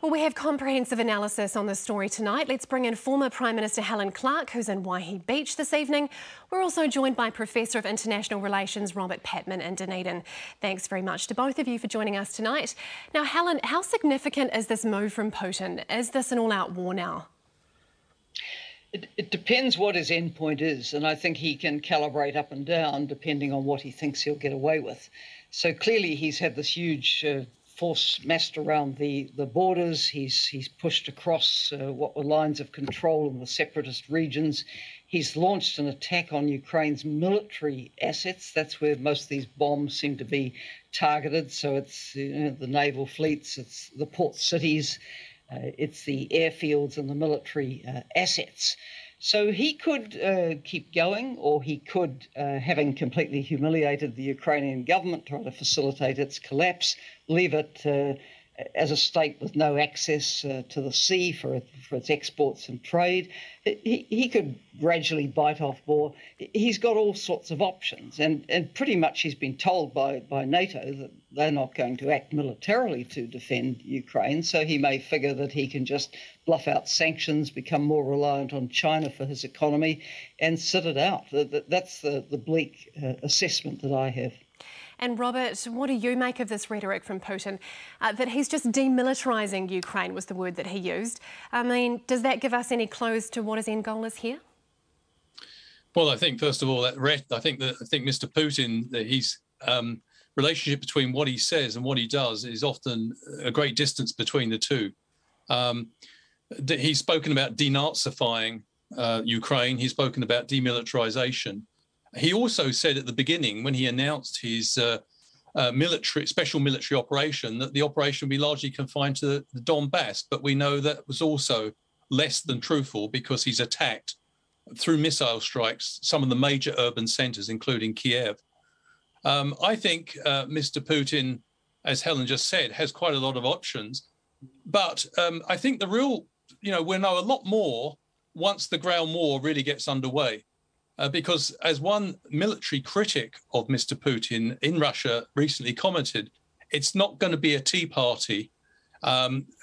Well, we have comprehensive analysis on this story tonight. Let's bring in former Prime Minister Helen Clark, who's in Waihi Beach this evening. We're also joined by Professor of International Relations Robert Patman in Dunedin. Thanks very much to both of you for joining us tonight. Now, Helen, how significant is this move from Putin? Is this an all-out war now? It depends what his endpoint is, and I think he can calibrate up and down depending on what he thinks he'll get away with. So clearly he's had this huge force massed around the borders. He's pushed across what were lines of control in the separatist regions. He's launched an attack on Ukraine's military assets. That's where most of these bombs seem to be targeted. So it's the naval fleets, it's the port cities, it's the airfields and the military assets. So he could keep going, or he could, having completely humiliated the Ukrainian government, try to facilitate its collapse, leave it as a state with no access to the sea for its exports and trade. He could gradually bite off more. He's got all sorts of options, and pretty much he's been told by NATO that they're not going to act militarily to defend Ukraine, so he may figure that he can just bluff out sanctions, become more reliant on China for his economy, and sit it out. That's the bleak assessment that I have. And Robert, what do you make of this rhetoric from Putin? That he's just demilitarising Ukraine was the word that he used. I mean, does that give us any clues to what his end goal is here? Well, I think first of all, I think Mr. Putin, his relationship between what he says and what he does is often a great distance between the two. He's spoken about denazifying Ukraine. He's spoken about demilitarisation. He also said at the beginning, when he announced his special military operation, that the operation would be largely confined to the Donbass. But we know that was also less than truthful, because he's attacked through missile strikes some of the major urban centres, including Kiev. I think Mr. Putin, as Helen just said, has quite a lot of options. But I think the real, we'll know a lot more once the ground war really gets underway. Because as one military critic of Mr. Putin in Russia recently commented, it's not going to be a tea party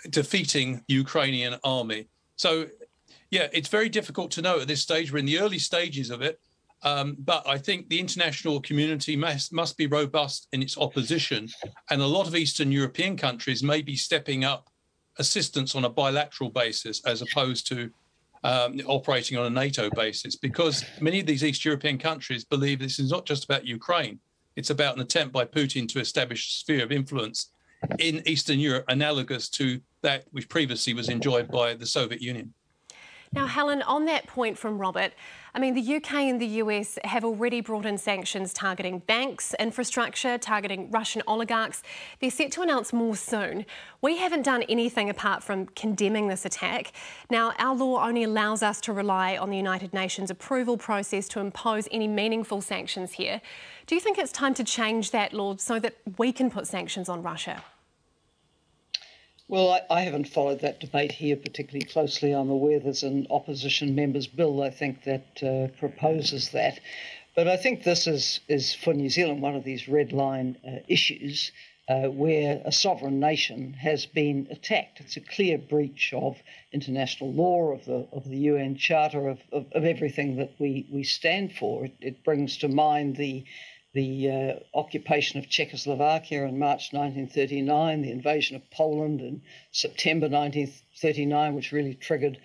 defeating Ukrainian army. So, yeah, it's very difficult to know at this stage. We're in the early stages of it. But I think the international community must be robust in its opposition. And a lot of Eastern European countries may be stepping up assistance on a bilateral basis as opposed to operating on a NATO basis, because many of these East European countries believe this is not just about Ukraine. It's about an attempt by Putin to establish a sphere of influence in Eastern Europe analogous to that which previously was enjoyed by the Soviet Union. Now, Helen, on that point from Robert, I mean, the UK and the US have already brought in sanctions targeting banks, infrastructure, targeting Russian oligarchs. They're set to announce more soon. We haven't done anything apart from condemning this attack. Now, our law only allows us to rely on the United Nations approval process to impose any meaningful sanctions here. Do you think it's time to change that law so that we can put sanctions on Russia? Well, I haven't followed that debate here particularly closely. I'm aware there's an opposition member's bill, I think, that proposes that. But I think this is for New Zealand one of these red line issues where a sovereign nation has been attacked. It's a clear breach of international law, of the UN Charter, of everything that we stand for. It brings to mind the occupation of Czechoslovakia in March 1939, the invasion of Poland in September 1939, which really triggered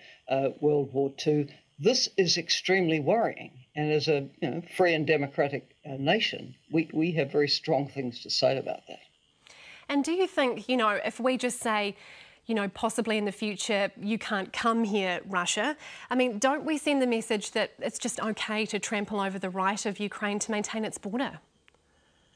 World War II. This is extremely worrying. And as a free and democratic nation, we have very strong things to say about that. And do you think, if we just say, possibly in the future, you can't come here, Russia. I mean, don't we send the message that it's just okay to trample over the right of Ukraine to maintain its border?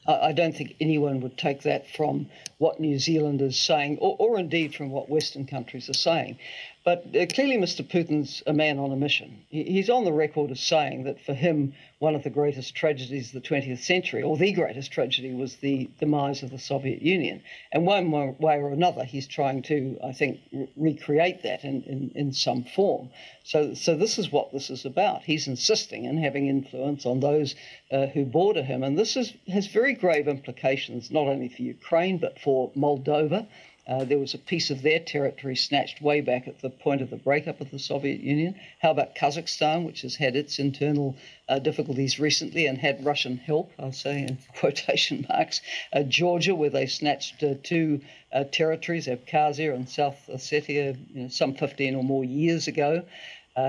I don't think anyone would take that from what New Zealand is saying, or indeed from what Western countries are saying. But clearly Mr. Putin's a man on a mission. He's on the record as saying that for him, one of the greatest tragedies of the 20th century, or the greatest tragedy, was the demise of the Soviet Union. And one way or another, he's trying to, I think, recreate that in some form. So this is what this is about. He's insisting and having influence on those who border him. And this has very grave implications, not only for Ukraine, but for Moldova, There was a piece of their territory snatched way back at the point of the breakup of the Soviet Union. How about Kazakhstan, which has had its internal difficulties recently and had Russian help, I'll say in quotation marks. Georgia, where they snatched two territories, Abkhazia and South Ossetia, some 15 or more years ago.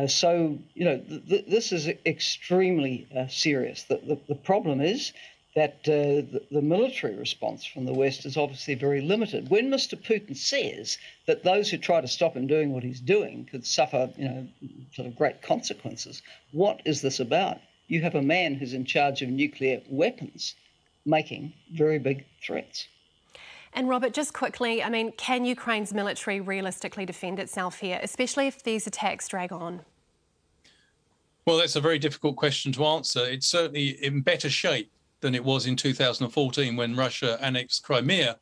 So, this is extremely serious. The problem is that the military response from the West is obviously very limited. When Mr. Putin says that those who try to stop him doing what he's doing could suffer, sort of great consequences, what is this about? You have a man who's in charge of nuclear weapons making very big threats. And Robert, just quickly, I mean, can Ukraine's military realistically defend itself here, especially if these attacks drag on? Well, that's a very difficult question to answer. It's certainly in better shape than it was in 2014 when Russia annexed Crimea.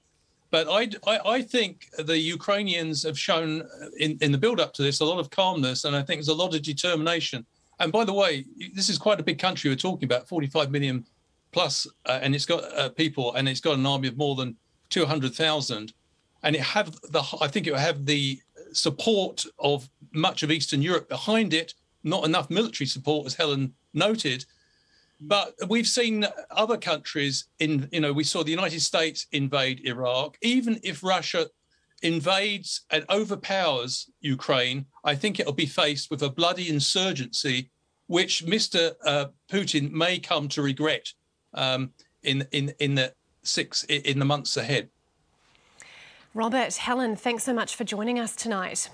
But I think the Ukrainians have shown in the build-up to this a lot of calmness, and I think there's a lot of determination. And by the way, this is quite a big country we're talking about, 45 million plus, and it's got people, and it's got an army of more than 200,000. And I think it will have the support of much of Eastern Europe behind it, not enough military support, as Helen noted. But we've seen other countries we saw the United States invade Iraq. Even if Russia invades and overpowers Ukraine, I think it'll be faced with a bloody insurgency, which Mr. Putin may come to regret in the months ahead. Robert, Helen, thanks so much for joining us tonight.